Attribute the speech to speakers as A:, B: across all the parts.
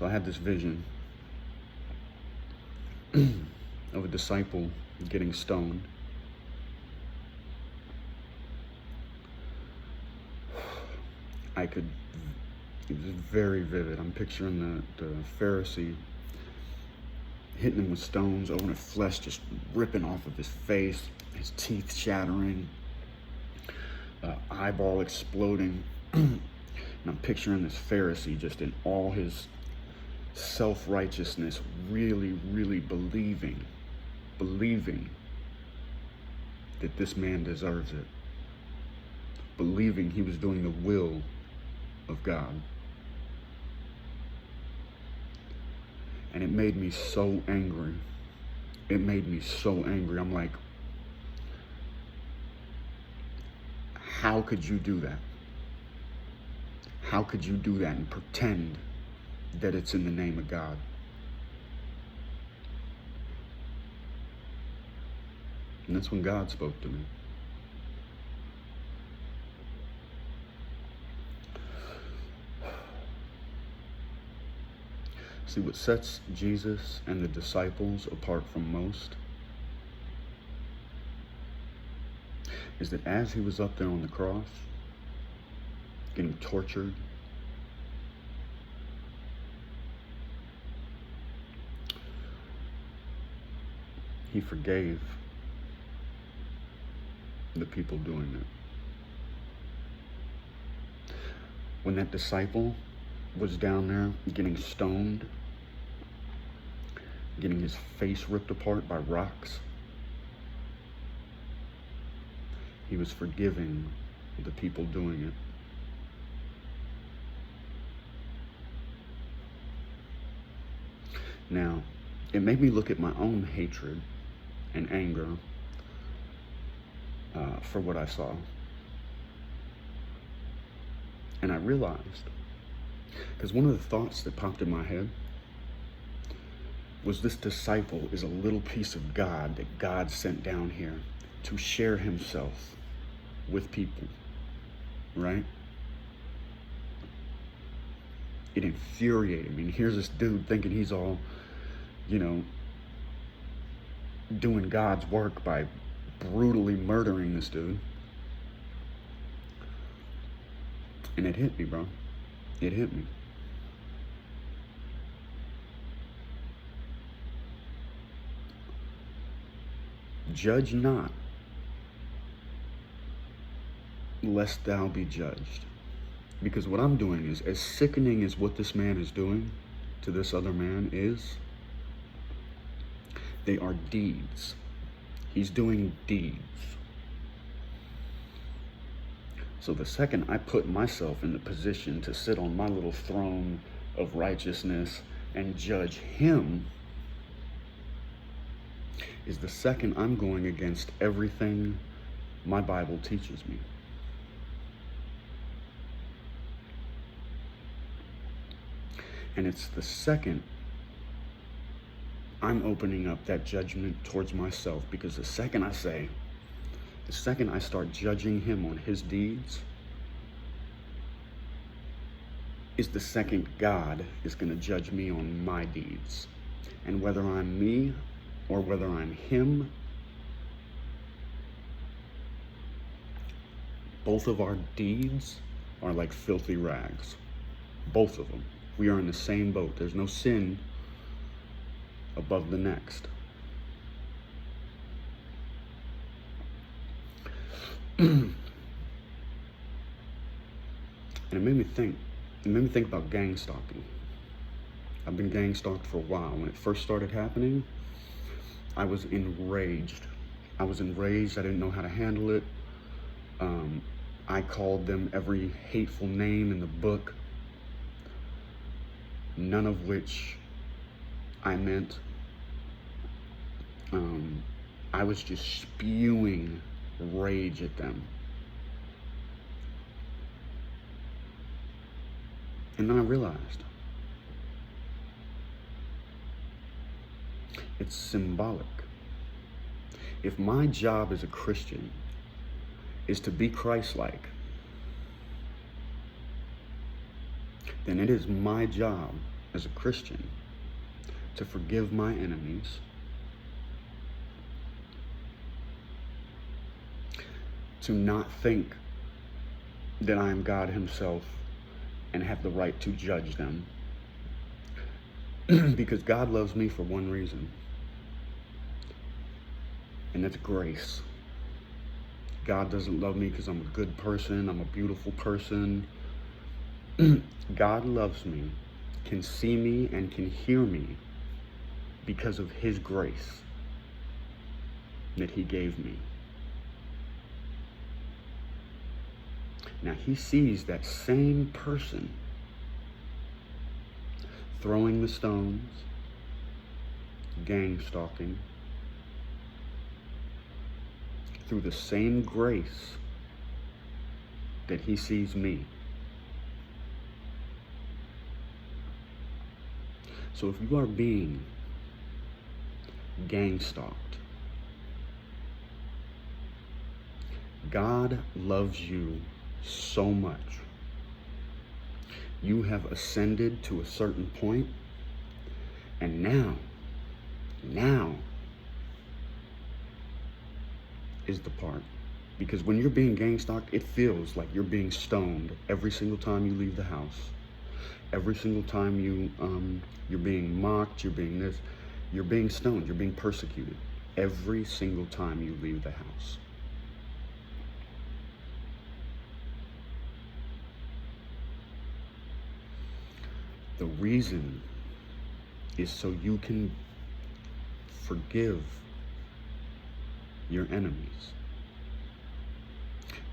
A: So I had this vision of a disciple getting stoned. It was very vivid. I'm picturing the Pharisee hitting him with stones, over the flesh just ripping off of his face, his teeth shattering, eyeball exploding. And I'm picturing this Pharisee just in all his self-righteousness, really, really believing that this man deserves it, believing he was doing the will of God. And it made me so angry. It made me so angry. I'm like, how could you do that? How could you do that and pretend that it's in the name of God? And that's when God spoke to me. See, what sets Jesus and the disciples apart from most is that as he was up there on the cross, getting tortured, he forgave the people doing it. When that disciple was down there getting stoned, getting his face ripped apart by rocks, he was forgiving the people doing it. Now, it made me look at my own hatred and anger for what I saw. And I realized, because one of the thoughts that popped in my head was this disciple is a little piece of God that God sent down here to share himself with people, right? It infuriated me. And here's this dude thinking he's all, doing God's work by brutally murdering this dude. And it hit me, bro. It hit me. Judge not, lest thou be judged. Because what I'm doing is, as sickening as what this man is doing to this other man is, they are deeds. He's doing deeds. So the second I put myself in the position to sit on my little throne of righteousness and judge him, is the second I'm going against everything my Bible teaches me. And it's the second I'm opening up that judgment towards myself, because the second I start judging him on his deeds, is the second God is going to judge me on my deeds. And whether I'm me or whether I'm him, both of our deeds are like filthy rags. Both of them. We are in the same boat. There's no sin above the next. And it made me think about gang stalking. I've been gang stalked for a while. When it first started happening, I was enraged. I didn't know how to handle it. I called them every hateful name in the book, none of which I meant. I was just spewing rage at them. And then I realized it's symbolic. If my job as a Christian is to be Christ-like, then it is my job as a Christian to forgive my enemies, to not think that I am God himself and have the right to judge them. Because God loves me for one reason, and that's grace. God doesn't love me because I'm a good person, I'm a beautiful person. God loves me, can see me, and can hear me because of his grace that he gave me. Now he sees that same person throwing the stones, gang stalking, through the same grace that he sees me. So if you are being gang stalked, God loves you so much. You have ascended to a certain point, and now is the part. Because when you're being gang stalked, it feels like you're being stoned every single time you leave the house. Every single time you're being mocked, you're being stoned, you're being persecuted. Every single time you leave the house. The reason is so you can forgive your enemies.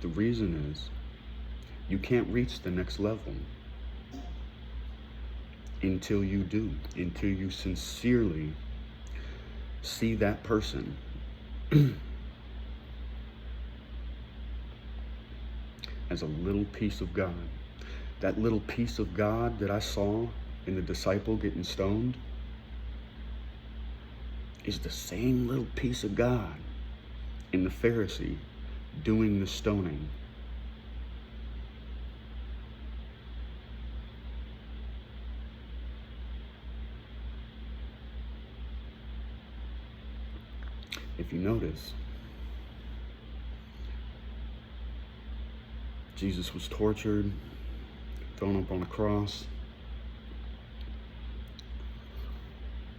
A: The reason is you can't reach the next level until you do, until you sincerely see that person as a little piece of God. That little piece of God that I saw in the disciple getting stoned is the same little piece of God in the Pharisee doing the stoning. If you notice, Jesus was tortured, thrown up on a cross.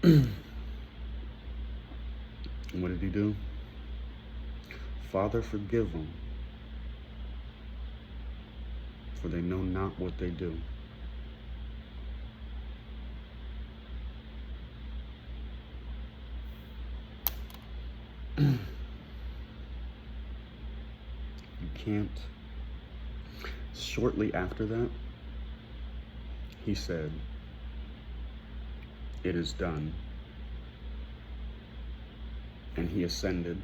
A: And what did he do? Father, forgive them, for they know not what they do. You can't. Shortly after that, he said, "It is done." And he ascended.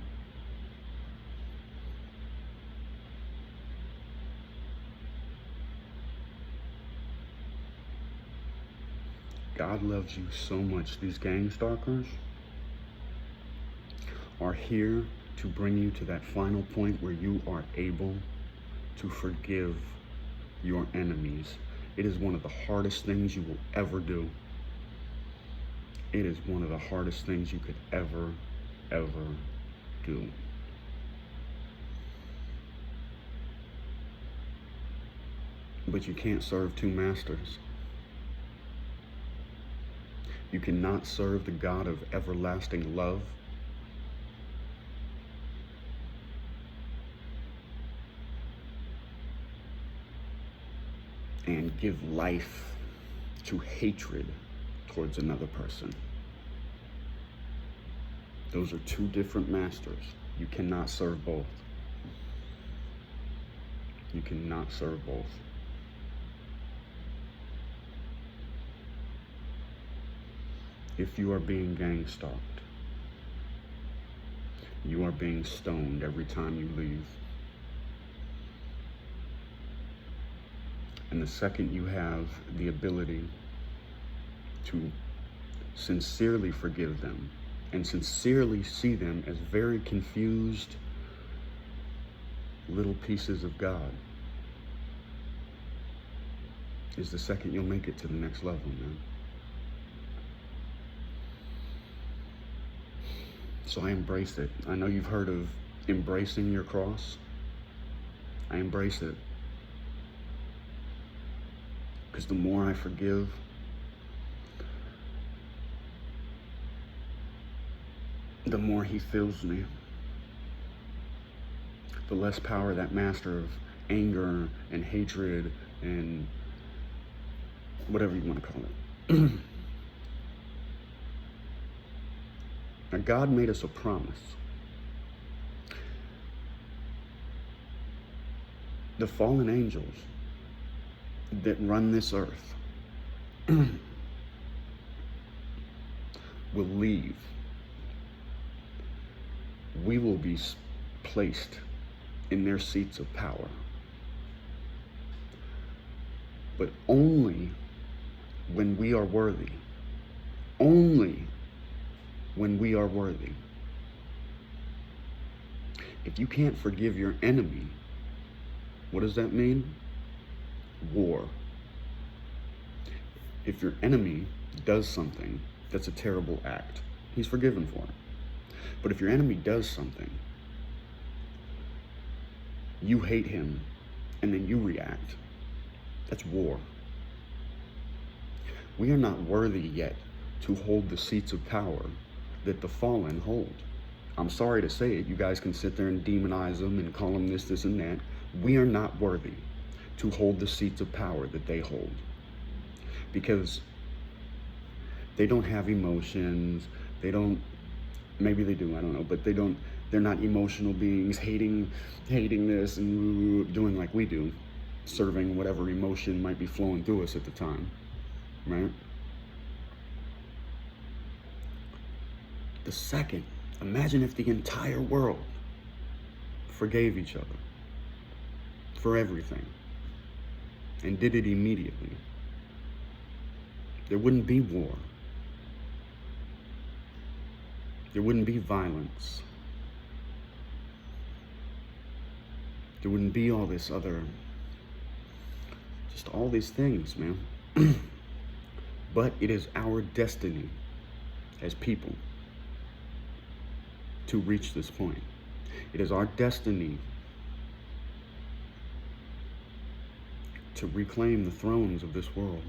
A: God loves you so much. These gang stalkers are here to bring you to that final point where you are able to forgive your enemies. It is one of the hardest things you will ever do. It is one of the hardest things you could ever do. But you can't serve two masters. You cannot serve the God of everlasting love and give life to hatred towards another person. Those are two different masters. You cannot serve both. You cannot serve both. If you are being gang stalked, you are being stoned every time you leave. And the second you have the ability to sincerely forgive them and sincerely see them as very confused little pieces of God, is the second you'll make it to the next level, man. So I embrace it. I know you've heard of embracing your cross. I embrace it. Because the more I forgive, the more he fills me. The less power that master of anger and hatred and whatever you want to call it. Now, God made us a promise. The fallen angels that run this earth will leave. We will be placed in their seats of power. But only when we are worthy. Only when we are worthy. If you can't forgive your enemy, what does that mean? War. If your enemy does something that's a terrible act, he's forgiven for it. But if your enemy does something, you hate him, and then you react, that's war. We are not worthy yet to hold the seats of power that the fallen hold. I'm sorry to say it, you guys can sit there and demonize them and call them this, this, and that. We are not worthy to hold the seats of power that they hold. Because they don't have emotions, maybe they do, I don't know, but they're not emotional beings hating this and doing like we do, serving whatever emotion might be flowing through us at the time, right? The second, imagine if the entire world forgave each other for everything and did it immediately. There wouldn't be war. There wouldn't be violence. There wouldn't be all this other, just all these things, man. But it is our destiny as people to reach this point. It is our destiny to reclaim the thrones of this world.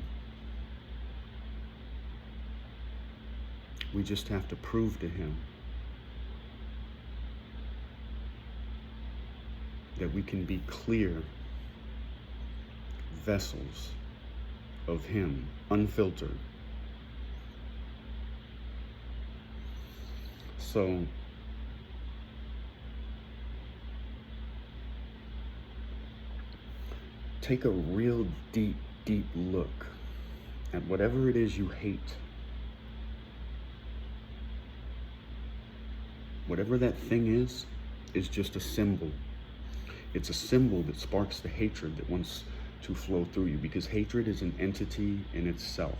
A: We just have to prove to him that we can be clear vessels of him, unfiltered. So take a real deep look at whatever it is you hate. Whatever that thing is just a symbol. It's a symbol that sparks the hatred that wants to flow through you, because hatred is an entity in itself.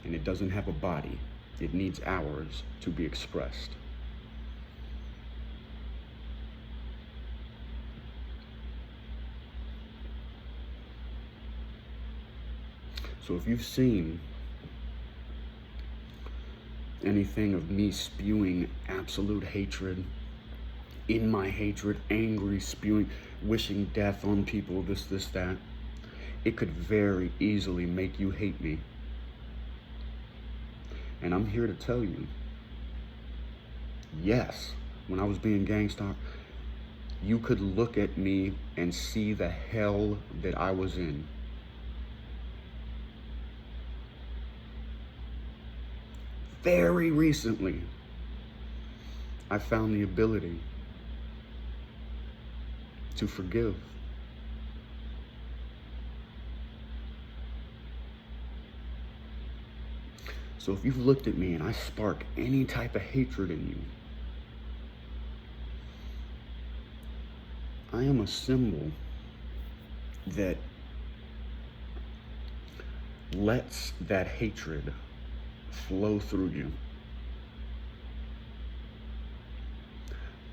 A: And it doesn't have a body. It needs ours to be expressed. So if you've seen anything of me spewing absolute hatred, in my hatred, angry, spewing, wishing death on people, this, that, it could very easily make you hate me. And I'm here to tell you, yes, when I was being gang stalked, you could look at me and see the hell that I was in. Very recently, I found the ability to forgive. So if you've looked at me and I spark any type of hatred in you, I am a symbol that lets that hatred flow through you.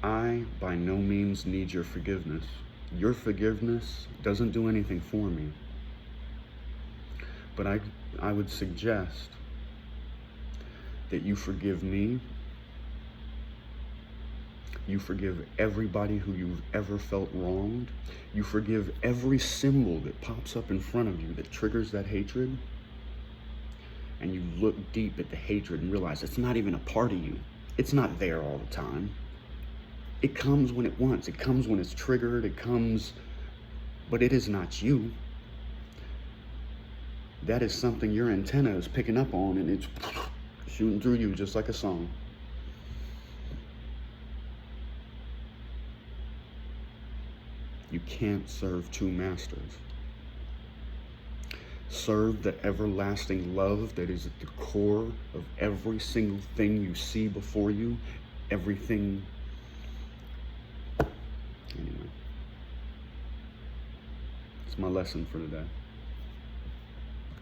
A: I, by no means, need your forgiveness. Your forgiveness doesn't do anything for me. But I would suggest that you forgive me You forgive everybody who you've ever felt wronged. You forgive every symbol that pops up in front of you that triggers that hatred. And you look deep at the hatred and realize it's not even a part of you. It's not there all the time. It comes when it wants. It comes when it's triggered. It comes, but it is not you. That is something your antenna is picking up on, and it's shooting through you just like a song. You can't serve two masters. Serve the everlasting love that is at the core of every single thing you see before you, everything. Anyway, it's my lesson for today.